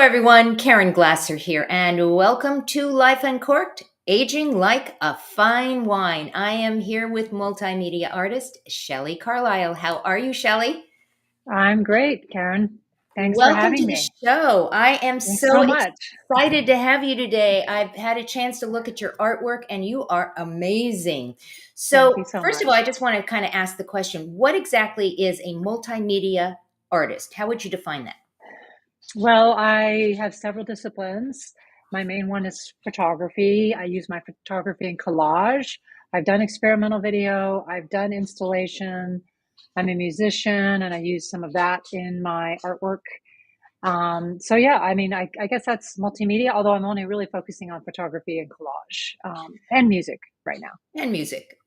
everyone. Karen Glasser here, and welcome to Life Uncorked, Aging Like a Fine Wine. I am here with multimedia artist Shelley Carlisle. How are you, Shelley? I'm great, Karen. Thanks for Welcome to having the me. show. I am Thanks so so much. excited to have you today. I've had a chance to look at your artwork, and you are amazing. Thank you So, so first of all, I much. just want to kind of ask the question, what exactly is a multimedia artist? How would you define that? Well, I have several disciplines. My main one is photography. I use my photography in collage. I've done experimental video. I've done installation. I'm a musician, and I use some of that in my artwork. So yeah, I guess that's multimedia, although I'm only really focusing on photography and collage, and music right now. And music.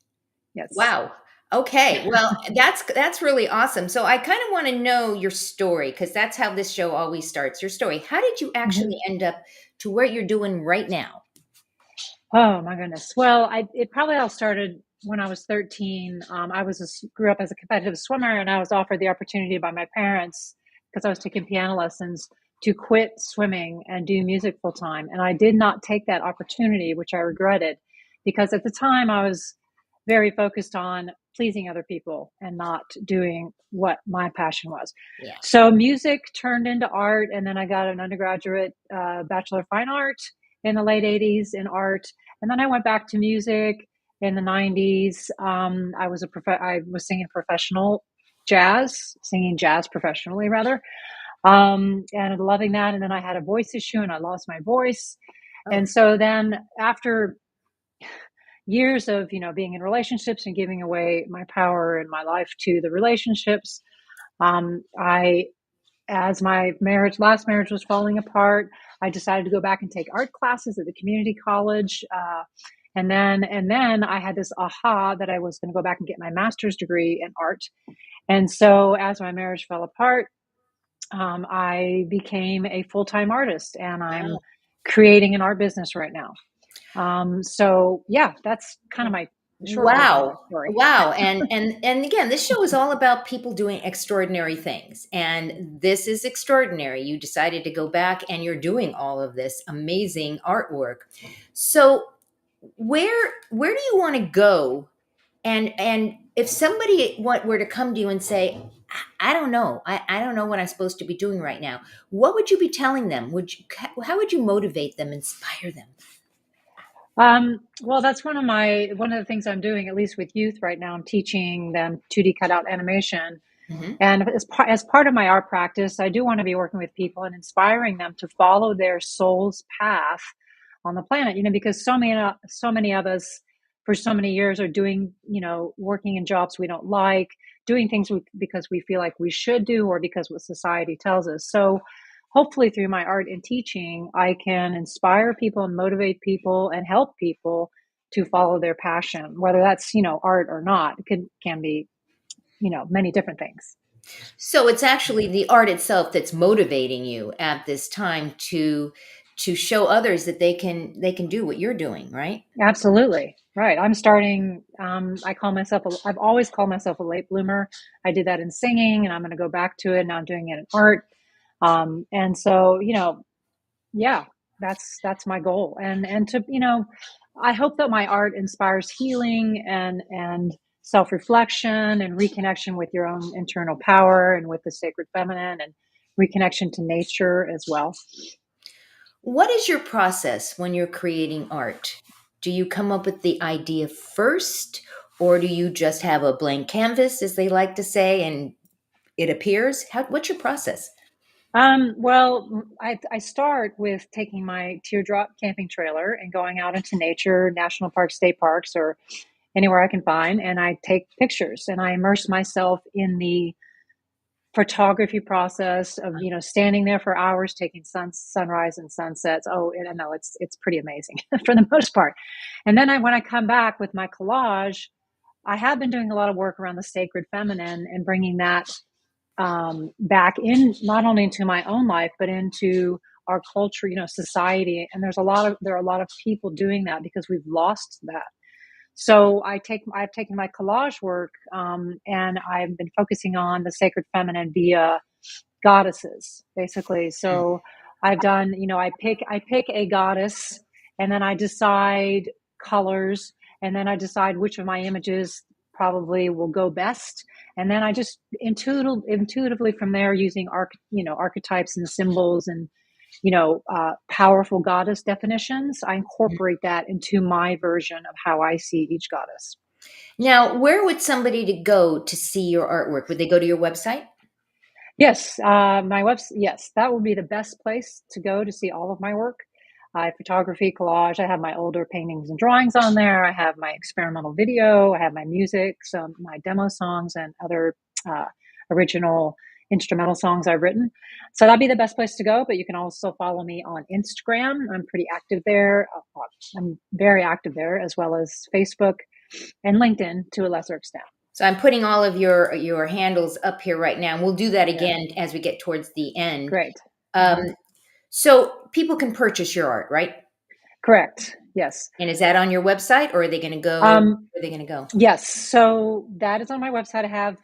Yes. Wow. Okay. Well, that's really awesome. So I kind of want to know your story because that's how this show always starts. Your story. How did you actually end up to where you're doing right now? Oh my goodness. Well, it probably all started when I was 13. Grew up as a competitive swimmer, and I was offered the opportunity by my parents because I was taking piano lessons to quit swimming and do music full time. And I did not take that opportunity, which I regretted because at the time I was very focused on pleasing other people and not doing what my passion was. Yeah. So music turned into art, and then I got an undergraduate Bachelor of Fine Art in the late 80s in art, and then I went back to music in the 90s. I was singing professional jazz, singing jazz professionally rather, and loving that. And then I had a voice issue and I lost my voice. Oh, And so then after years of, being in relationships and giving away my power and my life to the relationships, I as my last marriage was falling apart, I decided to go back and take art classes at the community college. And then I had this aha that I was going to go back and get my master's degree in art. And so as my marriage fell apart, I became a full-time artist, and I'm wow. creating an art business right now. So yeah, that's kind of my short version of my Wow. story. Wow. And again, this show is all about people doing extraordinary things. And this is extraordinary. You decided to go back and you're doing all of this amazing artwork. So where do you want to go? And if somebody were to come to you and say, I don't know, I don't know what I'm supposed to be doing right now, what would you be telling them? How would you motivate them, inspire them? Well, that's one of the things I'm doing, at least with youth right now. I'm teaching them 2D cutout animation. Hmm. And as part of my art practice, I do want to be working with people and inspiring them to follow their soul's path on the planet, because so many of us for so many years are doing, working in jobs we don't like, doing things because we feel like we should do or because what society tells us. So hopefully through my art and teaching, I can inspire people and motivate people and help people to follow their passion, whether that's, art or not. Can be, many different things. So it's actually the art itself that's motivating you at this time to show others that they can do what you're doing, right? Absolutely. Right. I'm starting, I've always called myself a late bloomer. I did that in singing, and I'm going to go back to it. Now I'm doing it in art. And so, yeah, that's my goal. And to, I hope that my art inspires healing and self-reflection and reconnection with your own internal power and with the sacred feminine, and reconnection to nature as well. What is your process when you're creating art? Do you come up with the idea first, or do you just have a blank canvas, as they like to say, and it appears? What's your process? Well, I start with taking my teardrop camping trailer and going out into nature, national parks, state parks, or anywhere I can find, and I take pictures and I immerse myself in the photography process of, standing there for hours taking sunrise and sunsets. Oh, and I know it's pretty amazing for the most part. And then when I come back with my collage, I have been doing a lot of work around the sacred feminine and bringing that back in, not only into my own life but into our culture, society. And there are a lot of people doing that because we've lost that. So I've taken my collage work, and I've been focusing on the sacred feminine via goddesses, basically. So I've done, I pick a goddess, and then I decide colors, and then I decide which of my images probably will go best. And then I just intuitively from there, using archetypes and symbols and powerful goddess definitions, I incorporate that into my version of how I see each goddess. Now, where would somebody to go to see your artwork? Would they go to your website? Yes, my website. Yes, that would be the best place to go to see all of my work. Photography, collage. I have my older paintings and drawings on there. I have my experimental video. I have my music, some my demo songs, and other uh, original instrumental songs I've written. So that'd be the best place to go. But you can also follow me on Instagram. I'm pretty active there. I'm very active there, as well as Facebook and LinkedIn to a lesser extent. So I'm putting all of your handles up here right now. And we'll do that Yeah, again as we get towards the end. great. Um, Mhm. so people can purchase your art, right? Correct. Yes. And is that on your website, or are they going to go? Um, Where are they going to go? yes. So that is on my website. I have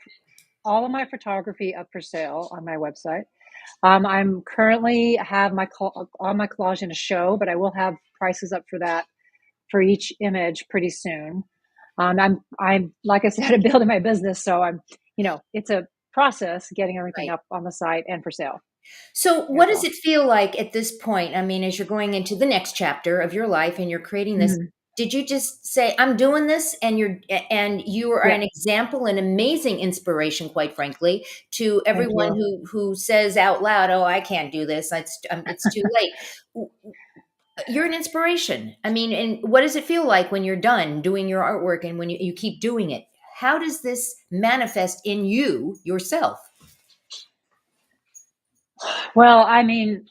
all of my photography up for sale on my website. I'm currently have all my collage in a show, but I will have prices up for that for each image pretty soon. I'm like I said, I'm building my business, so it's a process getting everything Right. up on the site and for sale So as what does well. it feel like at this point? I mean, as you're going into the next chapter of your life and you're creating this, Mhm. did you just say, I'm doing this, and you are Yeah, an example, an amazing inspiration, quite frankly, to thank everyone you. who says out loud, "Oh, I can't do this. It's too late." You're an inspiration. I mean, and what does it feel like when you're done doing your artwork and when you keep doing it? How does this manifest in you yourself? Well, I mean,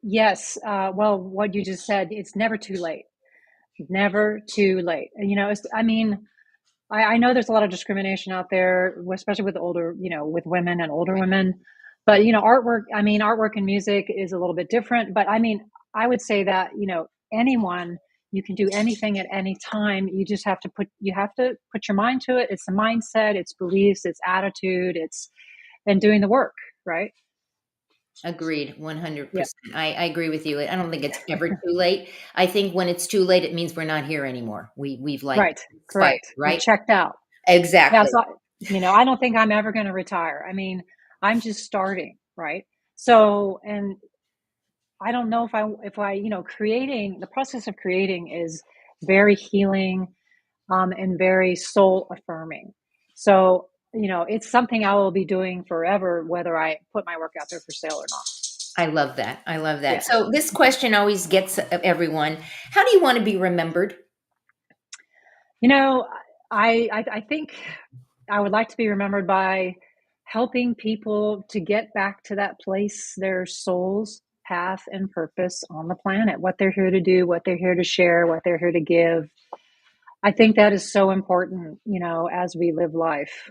yes. Well, what you just said, it's never too late. Never too late. And, I mean, I know there's a lot of discrimination out there, especially with older, with women and older Right. women. But, artwork and music is a little bit different. But I mean, I would say that, anyone, you can do anything at any time. You have to put your mind to it. It's the mindset, it's beliefs, it's attitude, and doing the work, right? Agreed, Yeah. 100%. I agree with you. I don't think it's ever too late. I think when it's too late, it means we're not here anymore. We've like Right. expired, Correct. We've right? checked out. Yeah. Exactly. So, I don't think I'm ever going to retire. I mean, I'm just starting, right? So, and I don't know if I, creating the process of creating is very healing, and very soul affirming. So, it's something I will be doing forever, whether I put my work out there for sale or not. I love that. I love that. Yeah. So this question always gets everyone. How do you want to be remembered? You know, I think I would like to be remembered by helping people to get back to that place, their soul's path and purpose on the planet, what they're here to do, what they're here to share, what they're here to give. I think that is so important, as we live life.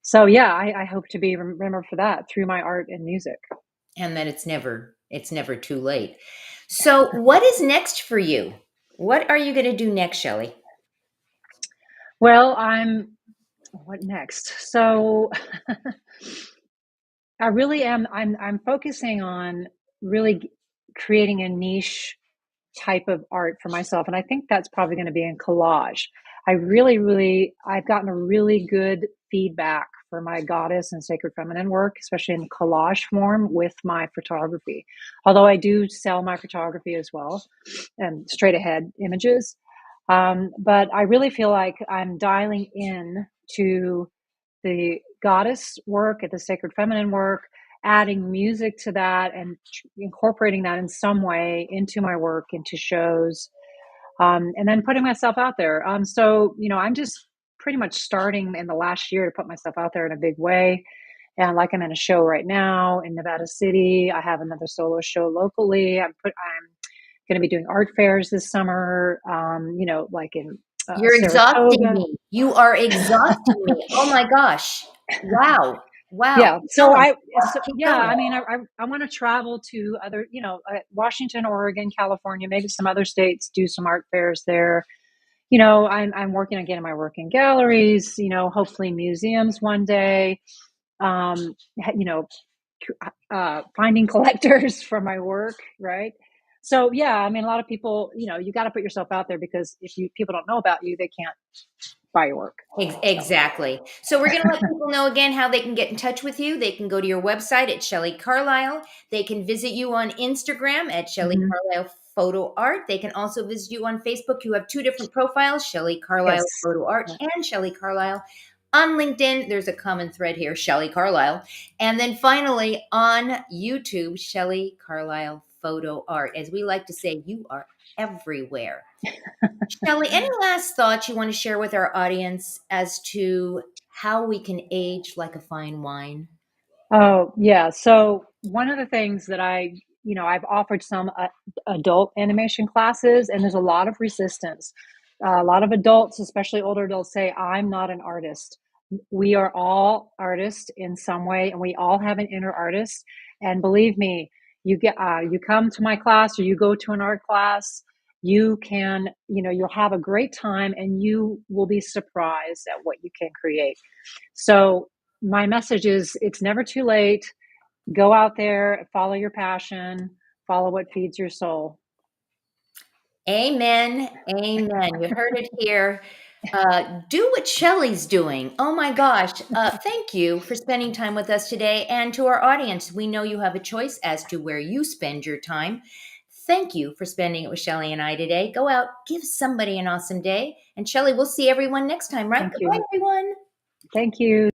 So yeah, I hope to be remembered for that through my art and music. And that it's never too late. So what is next for you? What are you going to do next, Shelley? Well, what next? So I really am. I'm focusing on really creating a niche type of art for myself, and I think that's probably going to be in collage. I've gotten a really good feedback for my goddess and sacred feminine work, especially in collage form with my photography. Although I do sell my photography as well, and straight ahead images. But I really feel like I'm dialing in to the goddess work, at the sacred feminine work, adding music to that and incorporating that in some way into my work, into shows, and then putting myself out there. So, I'm just pretty much starting in the last year to put myself out there in a big way. And like I'm in a show right now in Nevada City. I have another solo show locally. I'm going to be doing art fairs this summer. Like in You're exhausting Saratoga. me. You are exhausting me. Oh my gosh. Wow. Wow. Yeah. Keep going. Keep Yeah, going. I mean, I want to travel to other, Washington, Oregon, California, maybe some other states, do some art fairs there. I'm working on getting my work in galleries, hopefully museums one day. Um, you know, finding collectors for my work, right? So yeah, I mean, a lot of people, you got to put yourself out there, because if people don't know about you, they can't buy your work. So Exactly. So we're going to let people know again how they can get in touch with you. They can go to your website at Shelley Carlisle. They can visit you on Instagram at Shelley mhm. Carlisle Photo Art. They can also visit you on Facebook. You have two different profiles, Shelley Carlisle Yes. Photo Art Yeah. and Shelley Carlisle. On LinkedIn, there's a common thread here, Shelley Carlisle. And then finally on YouTube, Shelley Carlisle Photo Art. As we like to say, you are everywhere. Shelley, any last thoughts you want to share with our audience as to how we can age like a fine wine? Oh, yeah. So one of the things that I've offered some adult animation classes, and there's a lot of resistance. A lot of adults, especially older adults, say, I'm not an artist. We are all artists in some way, and we all have an inner artist. And believe me, you come to my class, or you go to an art class, you'll have a great time, and you will be surprised at what you can create. So my message is, it's never too late. Go out there, follow your passion, follow what feeds your soul. Amen. Amen. You heard it here. Do what Shelley's doing. Oh my gosh. Thank you for spending time with us today. And to our audience, we know you have a choice as to where you spend your time. Thank you for spending it with Shelley and I today. Go out, give somebody an awesome day. And Shelley, we'll see everyone next time, right? Thank Goodbye, you. everyone. Thank you.